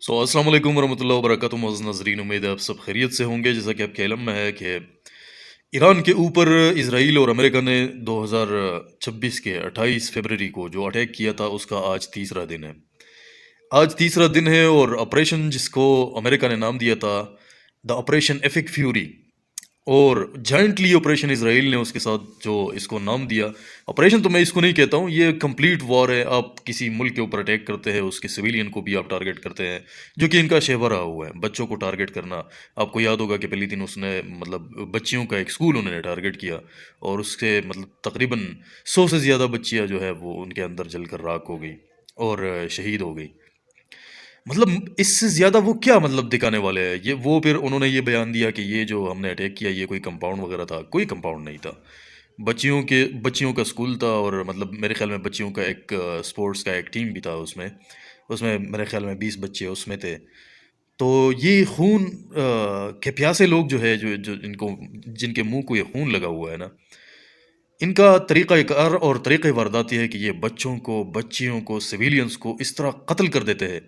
السلام علیکم ورحمۃ اللہ وبرکاتہ معزز ناظرین، امید ہے آپ سب خیریت سے ہوں گے۔ جیسا کہ آپ کے علم میں ہے کہ ایران کے اوپر اسرائیل اور امریکہ نے 2026 کے 28 فروری کو جو اٹیک کیا تھا اس کا آج تیسرا دن ہے۔ آج تیسرا دن ہے اور آپریشن جس کو امریکہ نے نام دیا تھا دا آپریشن ایفک فیوری، اور جائنٹلی آپریشن اسرائیل نے اس کے ساتھ جو اس کو نام دیا، آپریشن تو میں اس کو نہیں کہتا ہوں، یہ کمپلیٹ وار ہے۔ آپ کسی ملک کے اوپر اٹیک کرتے ہیں، اس کے سویلین کو بھی آپ ٹارگٹ کرتے ہیں، جو کہ ان کا شہور رہا ہوا ہے، بچوں کو ٹارگٹ کرنا۔ آپ کو یاد ہوگا کہ پہلی دن اس نے بچیوں کا ایک اسکول انہوں نے ٹارگٹ کیا، اور اس کے تقریباً 100 سے زیادہ بچیاں جو ہے وہ ان کے اندر جل کر راکھ ہو گئی اور شہید ہو گئی۔ اس سے زیادہ وہ کیا دکھانے والے ہیں یہ؟ وہ پھر انہوں نے یہ بیان دیا کہ یہ جو ہم نے اٹیک کیا یہ کوئی کمپاؤنڈ وغیرہ تھا، کوئی کمپاؤنڈ نہیں تھا۔ بچیوں کا اسکول تھا، اور میرے خیال میں بچیوں کا ایک اسپورٹس کا ایک ٹیم بھی تھا، اس میں میرے خیال میں 20 بچے اس میں تھے۔ تو یہ خون کے پیاسے لوگ جو ہے جو جن کے منہ کو یہ خون لگا ہوا ہے نا، ان کا طریقہ کار اور طریقہ واردات یہ ہے کہ یہ بچیوں کو سویلینز کو اس طرح قتل کر دیتے ہیں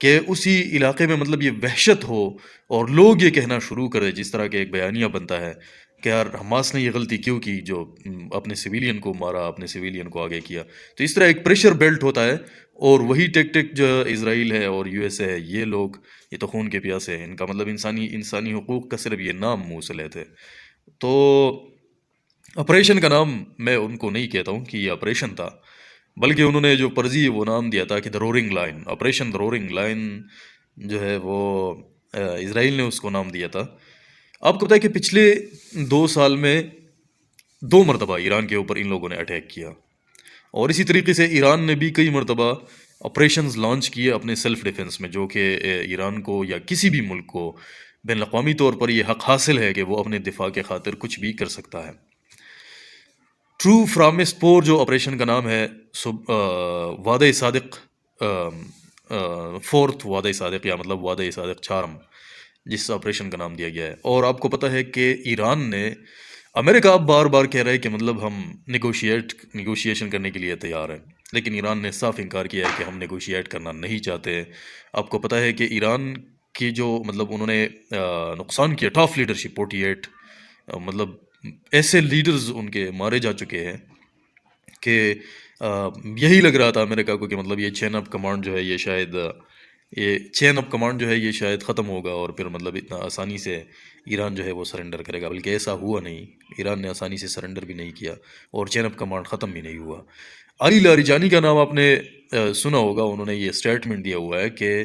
کہ اسی علاقے میں یہ وحشت ہو، اور لوگ یہ کہنا شروع کرے، جس طرح کہ ایک بیانیہ بنتا ہے کہ یار حماس نے یہ غلطی کیوں کی جو اپنے سویلین کو مارا، اپنے سویلین کو آگے کیا۔ تو اس طرح ایک پریشر بیلٹ ہوتا ہے، اور وہی ٹیکٹک جو اسرائیل ہے اور یو ایس اے ہے، یہ تو خون کے پیاسے ہیں۔ ان کا انسانی حقوق کا صرف یہ نام منہ سے لیتے۔ تو آپریشن کا نام میں ان کو نہیں کہتا ہوں کہ یہ آپریشن تھا، بلکہ انہوں نے جو فرضی وہ نام دیا تھا کہ دا رورنگ لائن، آپریشن دا رورنگ لائن جو ہے وہ اسرائیل نے اس کو نام دیا تھا۔ آپ کو پتہ ہے کہ پچھلے 2 سال میں 2 مرتبہ ایران کے اوپر ان لوگوں نے اٹیک کیا، اور اسی طریقے سے ایران نے بھی کئی مرتبہ آپریشنز لانچ کیے اپنے سیلف ڈیفنس میں، جو کہ ایران کو یا کسی بھی ملک کو بین الاقوامی طور پر یہ حق حاصل ہے کہ وہ اپنے دفاع کے خاطر کچھ بھی کر سکتا ہے۔ ٹرو فرامس پور جو آپریشن کا نام ہے، وعدہ صادق، فورتھ وعدہ صادق، یا وعدہ صادق چارم، جس آپریشن کا نام دیا گیا ہے۔ اور آپ کو پتہ ہے کہ ایران نے، امریکہ اب بار بار کہہ رہا ہے کہ ہم نیگوشیشن کرنے کے لیے تیار ہیں، لیکن ایران نے صاف انکار کیا ہے کہ ہم نیگوشیٹ کرنا نہیں چاہتے۔ آپ کو پتہ ہے کہ ایران کی جو انہوں نے نقصان کیا، ٹاپ لیڈرشپ 48 ایسے لیڈرز ان کے مارے جا چکے ہیں کہ یہی لگ رہا تھا امریکہ کو کہ یہ چین آف کمانڈ جو ہے یہ شاید ختم ہوگا، اور پھر اتنا آسانی سے ایران جو ہے وہ سرنڈر کرے گا، بلکہ ایسا ہوا نہیں۔ ایران نے آسانی سے سرنڈر بھی نہیں کیا، اور چین آف کمانڈ ختم بھی نہیں ہوا۔ علی لاریجانی کا نام آپ نے سنا ہوگا، انہوں نے یہ سٹیٹمنٹ دیا ہوا ہے کہ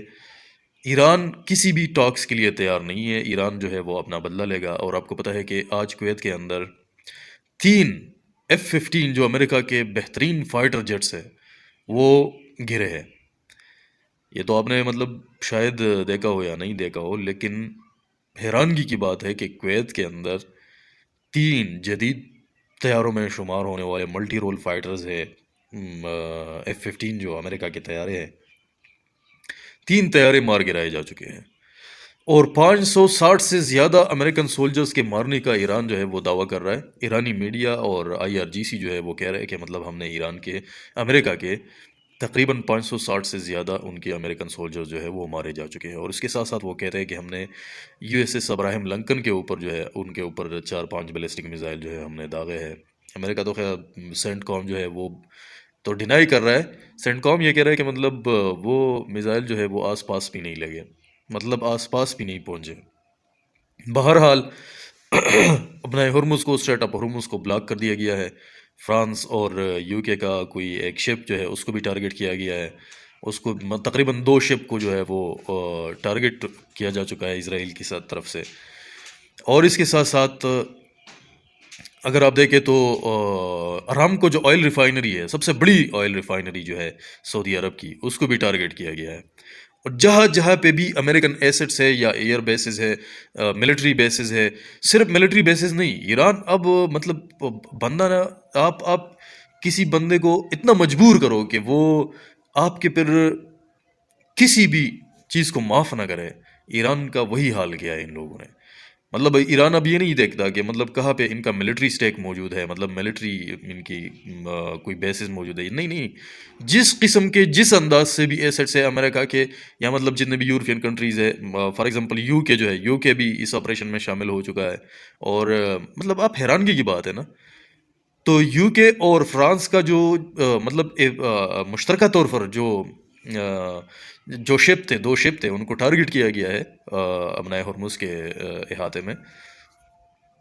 ایران کسی بھی ٹاکس کے لیے تیار نہیں ہے، ایران جو ہے وہ اپنا بدلہ لے گا۔ اور آپ کو پتہ ہے کہ آج کویت کے اندر 3 F-15 جو امریکہ کے بہترین فائٹر جیٹس ہے وہ گرے ہیں۔ یہ تو آپ نے شاید دیکھا ہو یا نہیں دیکھا ہو، لیکن حیرانگی کی بات ہے کہ کویت کے اندر 3 جدید طیاروں میں شمار ہونے والے ملٹی رول فائٹرز ہے، F-15 جو امریکہ کے طیارے ہیں، 3 طیارے مار گرائے جا چکے ہیں، اور 560 سے زیادہ امریکن سولجرز کے مارنے کا ایران جو ہے وہ دعویٰ کر رہا ہے۔ ایرانی میڈیا اور IRGC جو ہے وہ کہہ رہے ہیں کہ ہم نے امریکہ کے تقریباً 560 سے زیادہ ان کے امریکن سولجرز جو ہے وہ مارے جا چکے ہیں، اور اس کے ساتھ ساتھ وہ کہہ رہے ہیں کہ ہم نے USS ابراہم لنکن کے اوپر جو ہے ان کے اوپر 4-5 بیلسٹک میزائل جو ہے ہم نے داغے ہیں۔ امریکہ تو خیر سینٹ کام جو ہے وہ تو ڈینائی کر رہا ہے، سینٹ کام یہ کہہ رہا ہے کہ وہ میزائل جو ہے وہ آس پاس بھی نہیں لگے، آس پاس بھی نہیں پہنچے۔ بہرحال اپنا ہرمز کو، اسٹریٹ آف ہرمز کو بلاک کر دیا گیا ہے۔ فرانس اور UK کا کوئی ایک شپ جو ہے اس کو بھی ٹارگٹ کیا گیا ہے، اس کو تقریباً 2 شپ کو جو ہے وہ ٹارگٹ کیا جا چکا ہے اسرائیل کی طرف سے۔ اور اس کے ساتھ ساتھ اگر آپ دیکھیں تو ارامکو جو آئل ریفائنری ہے، سب سے بڑی آئل ریفائنری جو ہے سعودی عرب کی، اس کو بھی ٹارگٹ کیا گیا ہے۔ اور جہاں پہ بھی امریکن ایسٹس ہے یا ایئر بیسز ہے، ملٹری بیسز ہے، صرف ملٹری بیسز نہیں، ایران اب بندہ نا، آپ کسی بندے کو اتنا مجبور کرو کہ وہ آپ کے پھر کسی بھی چیز کو معاف نہ کرے۔ ایران کا وہی حال کیا ہے ان لوگوں نے۔ مطلب ایران اب یہ نہیں دیکھتا کہ مطلب کہاں پہ ان کا ملٹری اسٹیک موجود ہے، مطلب ملٹری ان کی کوئی بیسز موجود ہے، نہیں نہیں، جس قسم کے جس انداز سے بھی ایسٹس ہے امریکہ کے، یا مطلب جتنے بھی یورپین کنٹریز ہے، فار ایگزامپل یو کے جو ہے، یو کے بھی اس آپریشن میں شامل ہو چکا ہے، اور مطلب آپ حیرانگی کی بات ہے نا، تو یو کے اور فرانس کا جو مطلب مشترکہ طور پر جو شپ تھے، 2 شپ تھے، ان کو ٹارگٹ کیا گیا ہے ابنائے ہرمز کے احاطے میں،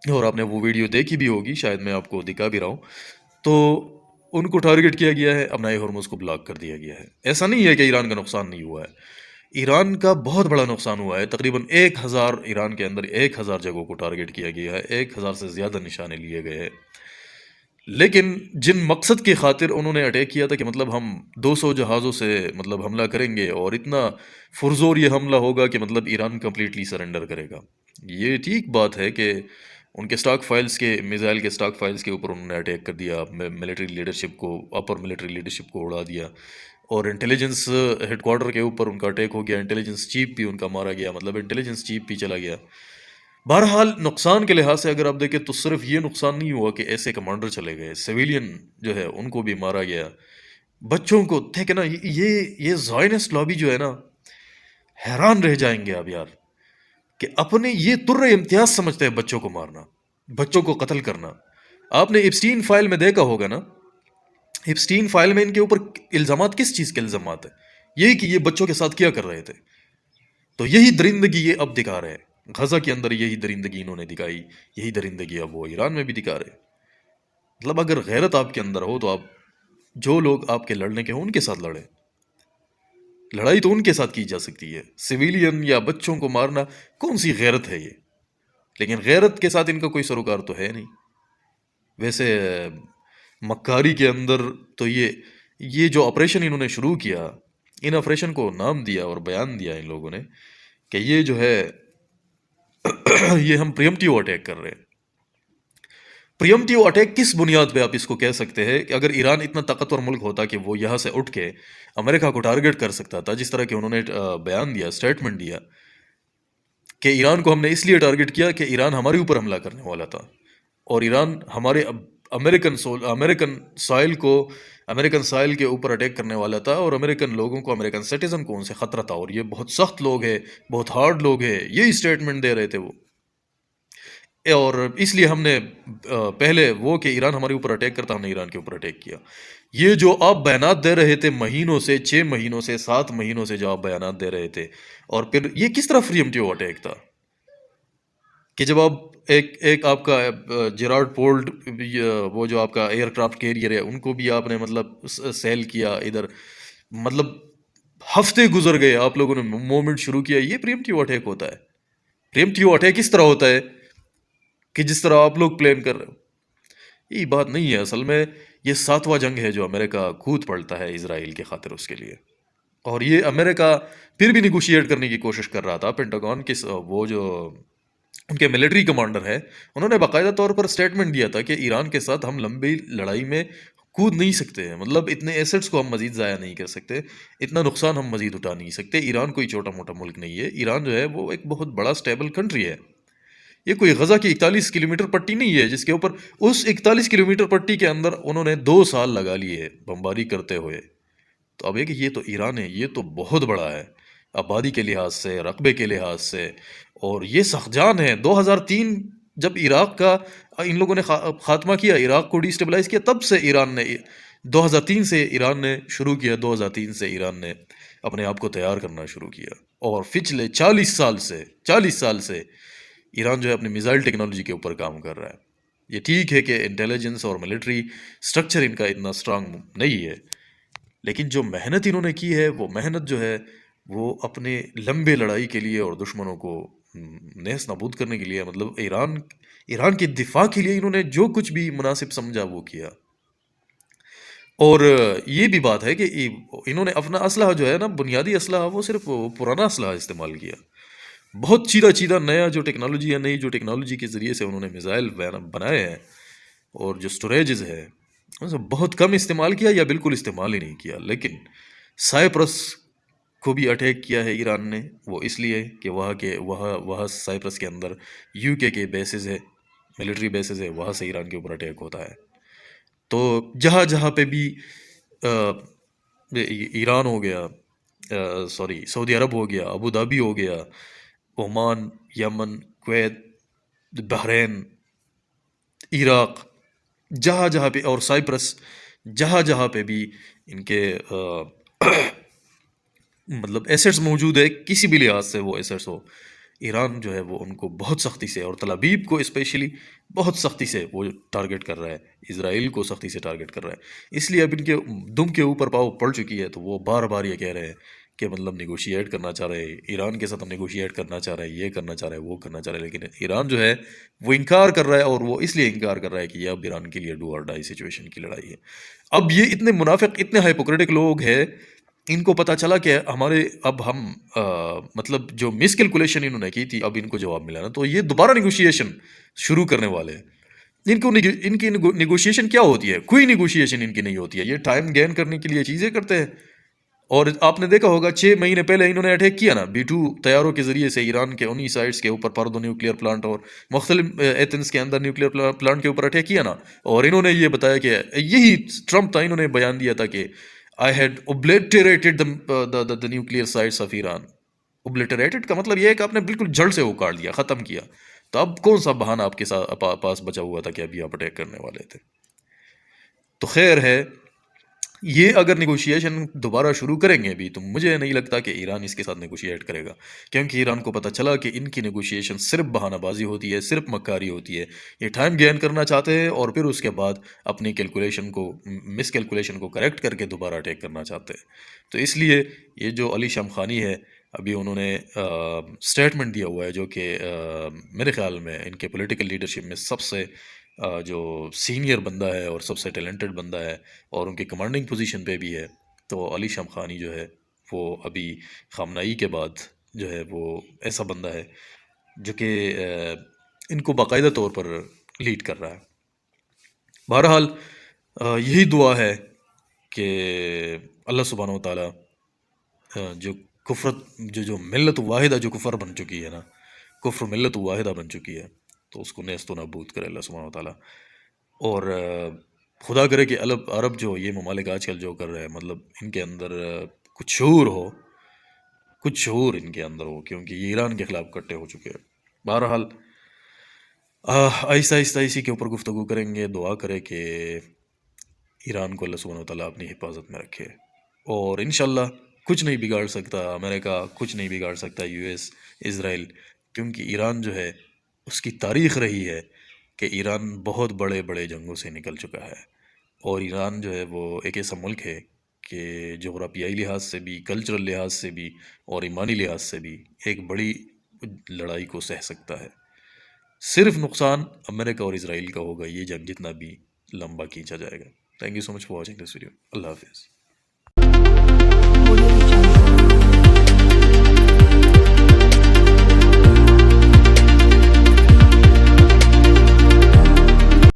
اور آپ نے وہ ویڈیو دیکھی بھی ہوگی، شاید میں آپ کو دکھا بھی رہا ہوں، تو ان کو ٹارگٹ کیا گیا ہے، ابنائے ہرمز کو بلاک کر دیا گیا ہے۔ ایسا نہیں ہے کہ ایران کا نقصان نہیں ہوا ہے، ایران کا بہت بڑا نقصان ہوا ہے، تقریباً 1000 ایران کے اندر 1000 جگہوں کو ٹارگٹ کیا گیا ہے، 1000 سے زیادہ نشانے لیے گئے ہیں، لیکن جن مقصد کی خاطر انہوں نے اٹیک کیا تھا کہ مطلب ہم 200 جہازوں سے مطلب حملہ کریں گے، اور اتنا فرزور یہ حملہ ہوگا کہ مطلب ایران کمپلیٹلی سرنڈر کرے گا، یہ ٹھیک بات ہے کہ ان کے سٹاک فائلز کے، میزائل کے سٹاک فائلز کے اوپر انہوں نے اٹیک کر دیا، ملٹری لیڈرشپ کو، اپر ملٹری لیڈرشپ کو اڑا دیا، اور انٹیلیجنس ہیڈ کوارٹر کے اوپر ان کا اٹیک ہو گیا، انٹیلیجنس چیف بھی ان کا مارا گیا، مطلب انٹیلیجنس چیف بھی چلا گیا۔ بہرحال نقصان کے لحاظ سے اگر آپ دیکھیں تو صرف یہ نقصان نہیں ہوا کہ ایسے کمانڈر چلے گئے، سویلین جو ہے ان کو بھی مارا گیا، بچوں کو دیکھے نا، یہ زائنسٹ لابی جو ہے نا، حیران رہ جائیں گے آپ یار، کہ اپنے یہ تر امتیاز سمجھتے ہیں بچوں کو مارنا، بچوں کو قتل کرنا۔ آپ نے ایپسٹین فائل میں دیکھا ہوگا نا، ایپسٹین فائل میں ان کے اوپر الزامات کس چیز کے الزامات ہیں؟ یہی کہ یہ بچوں کے ساتھ کیا کر رہے تھے، تو یہی درندگی یہ اب دکھا رہے ہیں غزہ کے اندر، یہی درندگی انہوں نے دکھائی، یہی درندگی اب وہ ایران میں بھی دکھا رہے ہیں۔ مطلب اگر غیرت آپ کے اندر ہو تو آپ جو لوگ آپ کے لڑنے کے ہوں ان کے ساتھ لڑیں، لڑائی تو ان کے ساتھ کی جا سکتی ہے، سویلین یا بچوں کو مارنا کون سی غیرت ہے یہ؟ لیکن غیرت کے ساتھ ان کا کوئی سروکار تو ہے نہیں۔ ویسے مکاری کے اندر تو یہ جو آپریشن انہوں نے شروع کیا، ان آپریشن کو نام دیا اور بیان دیا ان لوگوں نے کہ یہ جو ہے یہ ہم پریمپٹیو اٹیک کر رہے ہیں۔ پریمپٹیو اٹیک کس بنیاد پہ آپ اس کو کہہ سکتے ہیں؟ کہ اگر ایران اتنا طاقتور ملک ہوتا کہ وہ یہاں سے اٹھ کے امریکہ کو ٹارگٹ کر سکتا تھا، جس طرح کہ انہوں نے بیان دیا، اسٹیٹمنٹ دیا کہ ایران کو ہم نے اس لیے ٹارگٹ کیا کہ ایران ہمارے اوپر حملہ کرنے والا تھا، اور ایران ہمارے امریکن سائل کو، امریکن سائل کے اوپر اٹیک کرنے والا تھا، اور امریکن لوگوں کو، امریکن سٹیزن کو ان سے خطرہ تھا، اور یہ بہت سخت لوگ ہیں، بہت ہارڈ لوگ ہیں، یہی اسٹیٹمنٹ دے رہے تھے وہ، اور اس لیے ہم نے پہلے وہ کہ ایران ہمارے اوپر اٹیک کرتا، ہم نے ایران کے اوپر اٹیک کیا۔ یہ جو آپ بیانات دے رہے تھے مہینوں سے، 6 مہینوں سے، 7 مہینوں سے جو آپ بیانات دے رہے تھے، اور پھر یہ کس طرح پریمپٹیو اٹیک تھا کہ جب آپ ایک آپ کا جیرارڈ پولٹ، وہ جو آپ کا ایئر کرافٹ کیریئر ہے، ان کو بھی آپ نے مطلب سیل کیا ادھر، مطلب ہفتے گزر گئے، آپ لوگوں نے موومنٹ شروع کیا، یہ پریمپٹیو اٹیک ہوتا ہے۔ پریمپٹیو اٹیک اس طرح ہوتا ہے کہ جس طرح آپ لوگ پلان کر رہے ہو، یہ بات نہیں ہے اصل میں، یہ 7واں جنگ ہے جو امریکہ کود پڑتا ہے اسرائیل کے خاطر اس کے لیے، اور یہ امریکہ پھر بھی نیگوشیٹ کرنے کی کوشش کر رہا تھا۔ پینٹاگون کے وہ جو ان کے ملٹری کمانڈر ہے، انہوں نے باقاعدہ طور پر اسٹیٹمنٹ دیا تھا کہ ایران کے ساتھ ہم لمبی لڑائی میں کود نہیں سکتے ہیں، مطلب اتنے ایسٹس کو ہم مزید ضائع نہیں کر سکتے، اتنا نقصان ہم مزید اٹھا نہیں سکتے، ایران کوئی چھوٹا موٹا ملک نہیں ہے، ایران جو ہے وہ ایک بہت بڑا اسٹیبل کنٹری ہے، یہ کوئی غزہ کی 41 کلومیٹر پٹی نہیں ہے جس کے اوپر، اس 41 کلومیٹر پٹی کے اندر انہوں نے 2 سال لگا لیے بمباری کرتے ہوئے۔ تو اب یہ کہ یہ تو ایران ہے، یہ تو بہت بڑا ہے آبادی کے لحاظ سے، رقبے کے لحاظ سے، اور یہ سخت جان ہے۔ 2003 جب عراق کا ان لوگوں نے خاتمہ کیا، عراق کو ڈی اسٹیبلائز کیا، تب سے ایران نے 2003 سے ایران نے شروع کیا، 2003 سے ایران نے اپنے آپ کو تیار کرنا شروع کیا، اور پچھلے 40 سال سے ایران جو ہے اپنی میزائل ٹیکنالوجی کے اوپر کام کر رہا ہے۔ یہ ٹھیک ہے کہ انٹیلیجنس اور ملٹری سٹرکچر ان کا اتنا اسٹرانگ نہیں ہے، لیکن جو محنت انہوں نے کی ہے، وہ محنت جو ہے وہ اپنے لمبے لڑائی کے لیے اور دشمنوں کو نیست نابود کرنے کے لیے، مطلب ایران کے دفاع کے لیے انہوں نے جو کچھ بھی مناسب سمجھا وہ کیا۔ اور یہ بھی بات ہے کہ انہوں نے اپنا اسلحہ جو ہے نا، بنیادی اسلحہ، وہ صرف پرانا اسلحہ استعمال کیا، بہت چیدہ نیا جو ٹیکنالوجی ہے، نئی جو ٹیکنالوجی کے ذریعے سے انہوں نے میزائل بنائے ہیں، اور جو سٹوریجز ہے اسے بہت کم استعمال کیا یا بالکل استعمال ہی نہیں کیا۔ لیکن سائپرس کو بھی اٹیک کیا ہے ایران نے، وہ اس لیے کہ وہاں سائپرس کے اندر یو کے بیسز ہے، ملٹری بیسز ہے، وہاں سے ایران کے اوپر اٹیک ہوتا ہے۔ تو جہاں جہاں پہ بھی ایران ہو گیا، سوری سعودی عرب ہو گیا، ابو دھابی ہو گیا، عمان، یمن، کویت، بحرین، عراق، جہاں جہاں پہ، اور سائپرس، جہاں جہاں پہ بھی ان کے مطلب ایسٹس موجود ہے، کسی بھی لحاظ سے وہ ایسٹس ہو، ایران جو ہے وہ ان کو بہت سختی سے، اور تل ابیب کو اسپیشلی بہت سختی سے وہ ٹارگٹ کر رہا ہے، اسرائیل کو سختی سے ٹارگٹ کر رہا ہے۔ اس لیے اب ان کے دم کے اوپر پاؤ پڑ چکی ہے، تو وہ بار بار یہ کہہ رہے ہیں کہ مطلب نیگوشیٹ کرنا چاہ رہے ہیں، ایران کے ساتھ ہم نیگوشیٹ کرنا چاہ رہے ہیں، یہ کرنا چاہ رہے ہیں، وہ کرنا چاہ رہے ہیں، لیکن ایران جو ہے وہ انکار کر رہا ہے، اور وہ اس لیے انکار کر رہا ہے کہ یہ اب ایران کے لیے ڈو اور ڈائی سچویشن کی لڑائی ہے۔ اب یہ اتنے منافق، اتنے ہائپوکریٹک لوگ ہیں، ان کو پتہ چلا کہ ہمارے اب ہم مطلب جو مس کیلکولیشن انہوں نے کی تھی، اب ان کو جواب ملا نا، تو یہ دوبارہ نیگوشیشن شروع کرنے والے ہیں۔ ان کی نیگوشیشن کیا ہوتی ہے؟ کوئی نیگوشیشن ان کی نہیں ہوتی ہے، یہ ٹائم گین کرنے کے لیے چیزیں کرتے ہیں۔ اور آپ نے دیکھا ہوگا 6 مہینے پہلے انہوں نے اٹیک کیا نا B-2 طیاروں کے ذریعے سے ایران کے انہی سائٹس کے اوپر، پاردو نیوکلیئر پلانٹ اور مختلف ایتھنز کے اندر نیوکلیئر پلانٹ کے اوپر اٹیک کیا نا، اور انہوں نے یہ بتایا کہ یہی ٹرمپ تھا، انہوں نے بیان دیا تھا کہ I had obliterated the nuclear sites of Iran۔ اوبلیٹریٹڈ کا مطلب یہ ہے کہ آپ نے بالکل جڑ سے اکاڑ دیا، ختم کیا۔ تو اب کون سا بہانہ آپ کے ساتھ پاس بچا ہوا تھا کہ ابھی آپ اٹیک کرنے والے تھے؟ تو خیر ہے، یہ اگر نیگوشیشن دوبارہ شروع کریں گے بھی، تو مجھے نہیں لگتا کہ ایران اس کے ساتھ نیگوشیٹ کرے گا، کیونکہ ایران کو پتہ چلا کہ ان کی نیگوشیشن صرف بہانہ بازی ہوتی ہے، صرف مکاری ہوتی ہے۔ یہ ٹائم گین کرنا چاہتے ہیں، اور پھر اس کے بعد اپنی کیلکولیشن کو، مس کیلکولیشن کو کریکٹ کر کے دوبارہ اٹیک کرنا چاہتے ہیں۔ تو اس لیے یہ جو علی شمخانی ہے، ابھی انہوں نے اسٹیٹمنٹ دیا ہوا ہے، جو کہ میرے خیال میں ان کے پولیٹیکل لیڈرشپ میں سب سے جو سینئر بندہ ہے اور سب سے ٹیلنٹڈ بندہ ہے، اور ان کی کمانڈنگ پوزیشن پہ بھی ہے، تو علی شمخانی جو ہے وہ ابھی خامنائی کے بعد جو ہے وہ ایسا بندہ ہے جو کہ ان کو باقاعدہ طور پر لیڈ کر رہا ہے۔ بہرحال یہی دعا ہے کہ اللہ سبحانہ و تعالیٰ جو جو ملت واحدہ جو کفر بن چکی ہے نا، کفر ملت واحدہ بن چکی ہے، تو اس کو نیست و نابود کرے اللہ سبحانہ و تعالیٰ۔ اور خدا کرے کہ عرب جو یہ ممالک آج کل جو کر رہے ہیں، مطلب ان کے اندر کچھ شعور ہو، کچھ شعور ان کے اندر ہو، کیونکہ یہ ایران کے خلاف کٹے ہو چکے ہیں۔ بہرحال آہستہ آہستہ اسی کے اوپر گفتگو کریں گے، دعا کرے کہ ایران کو اللہ سبحانہ و تعالیٰ اپنی حفاظت میں رکھے، اور انشاءاللہ کچھ نہیں بگاڑ سکتا امریکہ، کچھ نہیں بگاڑ سکتا US، اسرائیل، کیونکہ ایران جو ہے اس کی تاریخ رہی ہے کہ ایران بہت بڑے بڑے جنگوں سے نکل چکا ہے، اور ایران جو ہے وہ ایک ایسا ملک ہے کہ جغرافیائی لحاظ سے بھی، کلچرل لحاظ سے بھی، اور ایمانی لحاظ سے بھی ایک بڑی لڑائی کو سہ سکتا ہے۔ صرف نقصان امریکہ اور اسرائیل کا ہوگا، یہ جنگ جتنا بھی لمبا کھینچا جائے گا۔ Thank you so much for watching this video. اللہ حافظ۔